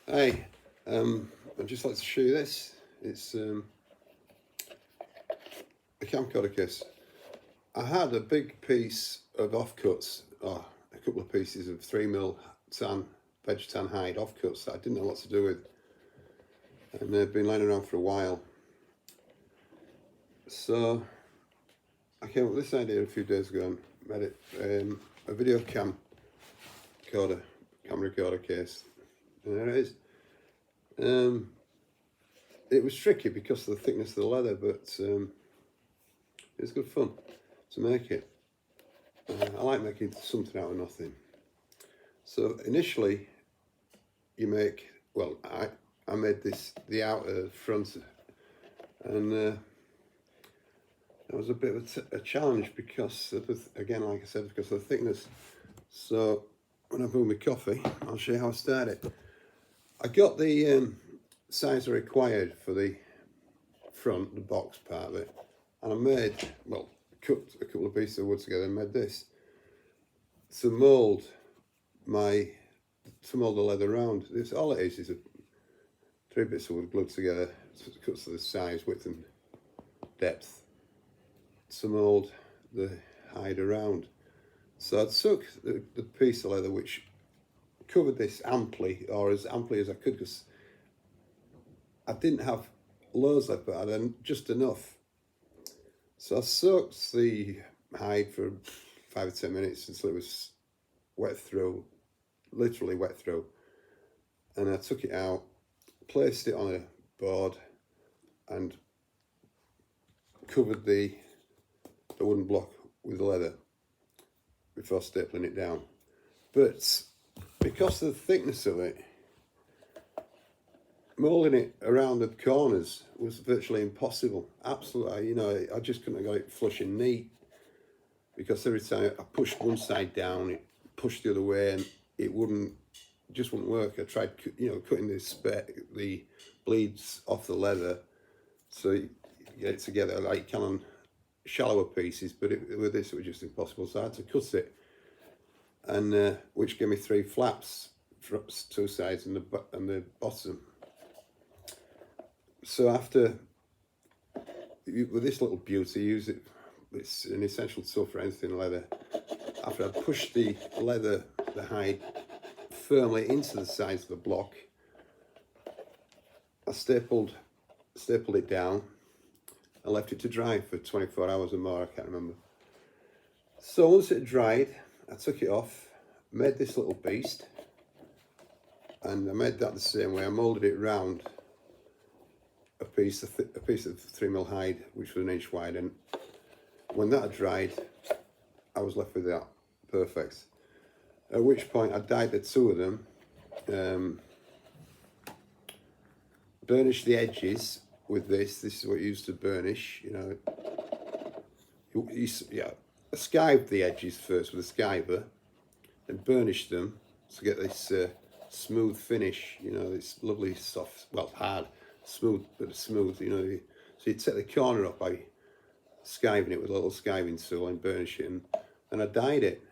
Hey, I'd just like to show you this. It's a camcorder case. I had a big piece of offcuts, or a couple of pieces of 3mm tan, veg tan hide offcuts that I didn't know what to do with, and they've been lying around for a while. So I came up with this idea a few days ago and made it a video camera recorder case, and there it is. It was tricky because of the thickness of the leather, but it was good fun to make it. I like making something out of nothing. So initially, you make, well, I made this, the outer front, and that was a bit of a challenge because, again, like I said, because of the thickness. So when I brew my coffee, I'll show you how I started. I got the size required for the front, the box part of it, and I made, well, cut a couple of pieces of wood together and made this to mould the leather round. This, all it is a 3 bits of wood glued together, so it cuts to the size, width and depth to mould the hide around. So I took the piece of leather which covered this amply, or as amply as I could, because I didn't have loads left, but I had just enough. So I soaked the hide for 5 or 10 minutes until it was wet through, literally wet through. And I took it out, placed it on a board and covered the wooden block with leather before stapling it down. But because of the thickness of it, moulding it around the corners was virtually impossible. Absolutely, you know, I just couldn't have got it flush and neat, because every time I pushed one side down, it pushed the other way, and it just wouldn't work. I tried, you know, cutting the bleeds off the leather so you get it together like you can on shallower pieces, but with this it was just impossible. So I had to cut it, and which gave me 3 flaps, 2 sides and the bottom. So after, with this little beauty, it's an essential tool for anything leather. After I pushed the hide firmly into the sides of the block, I stapled it down. I left it to dry for 24 hours or more, I can't remember. So once it dried, I took it off, made this little beast, and I made that the same way. I moulded it round a piece of 3mm hide, which was 1 inch wide, and when that had dried, I was left with that. Perfect. At which point I dyed the 2 of them, burnished the edges with this. This is what you use to burnish, you know. I skived the edges first with a skiver and burnished them to get this smooth finish, you know, this lovely soft, well, hard, smooth, but smooth, you know. So you take the corner off by skiving it with a little skiving tool and burnish it, and I dyed it.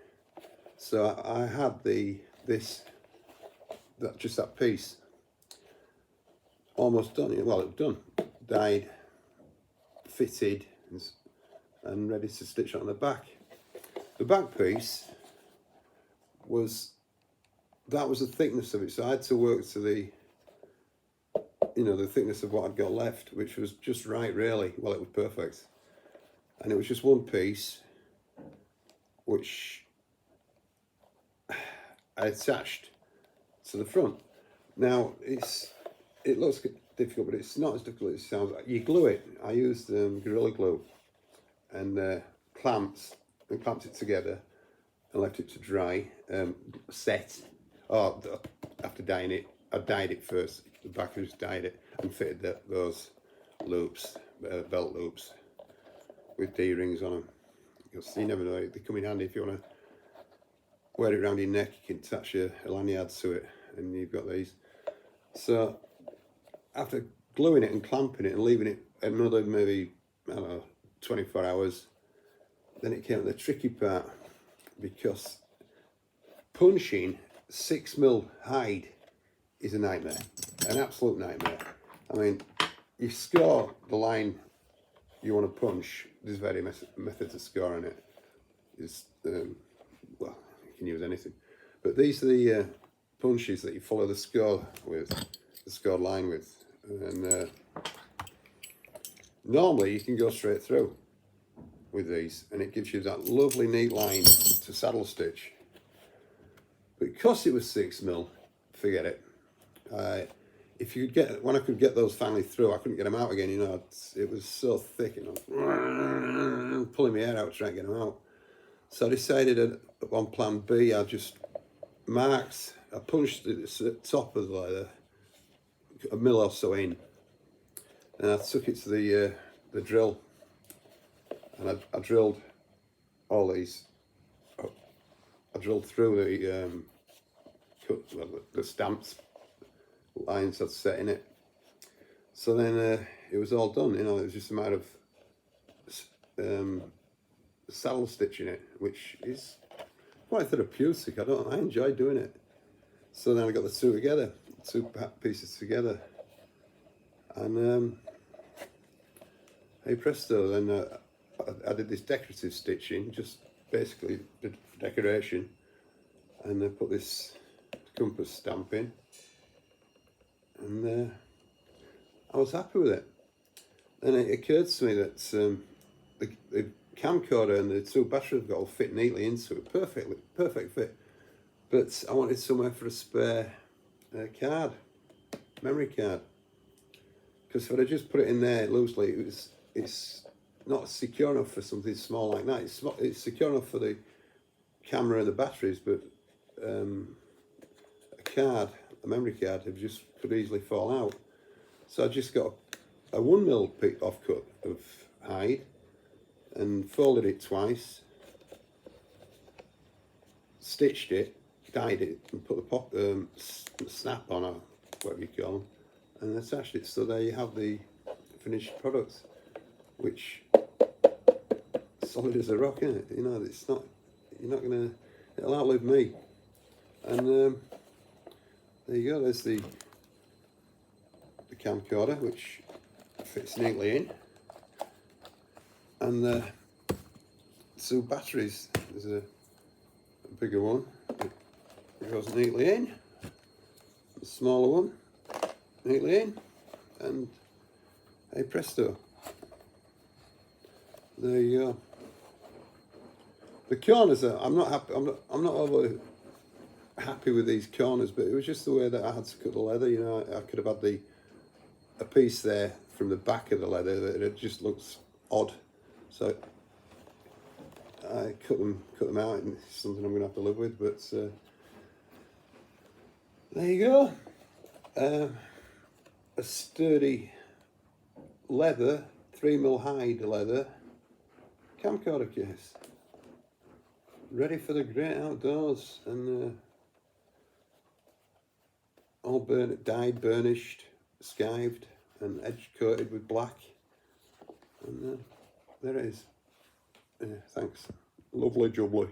So I had just that piece almost done. Well, it was done, dyed, fitted, and ready to stitch on the back. The back piece was the thickness of it, so I had to work to the thickness of what I'd got left, which was just right, really. Well, it was perfect, and it was just one piece which I attached to the front. Now it looks difficult, but it's not as difficult as it sounds. You glue it. I used Gorilla Glue and clamped it together and left it to dry, set. Oh, after dyeing it, I dyed it first. The back I just dyed it and fitted those loops, belt loops, with D-rings on them. You never know, they come in handy if you want to wear it around your neck. You can attach a lanyard to it, and you've got these. So after gluing it and clamping it and leaving it another maybe, I don't know, 24 hours, then it came to the tricky part, because punching 6mm hide is a nightmare, an absolute nightmare. I mean, you score the line you want to punch. There's various methods of scoring it. It's, well, you can use anything. But these are the punches that you follow the score with, the scored line with. And normally you can go straight through with these, and it gives you that lovely neat line to saddle stitch. Because it was 6mm, forget it. If you could get, when I could get those finally through, I couldn't get them out again. You know, it was so thick, and I was pulling my hair out trying to get them out. So I decided on plan B, I just marked, I punched the top of the leather a mil or so in, and I took it to the drill, and I drilled all these. I drilled through the stamps lines I'd set in it. So then it was all done. You know, it was just a matter of saddle stitching it, which is quite therapeutic. I enjoy doing it. So then I got the two together, two pieces together, and hey presto, then I did this decorative stitching, just basically did decoration, and I put this compass stamp in, and I was happy with it. Then it occurred to me that the camcorder and the two batteries got all fit neatly into it, perfect fit. But I wanted somewhere for a spare card, memory card. Because if I just put it in there loosely, it's not secure enough for something small like that. It's secure enough for the camera and the batteries, but a memory card, could easily fall out. So I just got a 1mm offcut of hide and folded it twice, stitched it, dyed it, and put the snap on, or whatever you call them, and attached it. So there you have the finished product, which solid as a rock, isn't it? You know, it's not. You're not gonna. It'll outlive me. And there you go. There's the camcorder, which fits neatly in, and the two batteries. There's a bigger one. It goes neatly in. The smaller one, neatly in, and hey presto. There you go. The corners are, I'm not happy. I'm not overly happy with these corners, but it was just the way that I had to cut the leather. You know, I could have had a piece there from the back of the leather that it just looks odd. So I cut them out, and it's something I'm going to have to live with. But there you go. A sturdy leather, 3mm hide leather camcorder case, ready for the great outdoors, and all dyed, burnished, skived, and edge coated with black, and there it is. Thanks, lovely jubbly.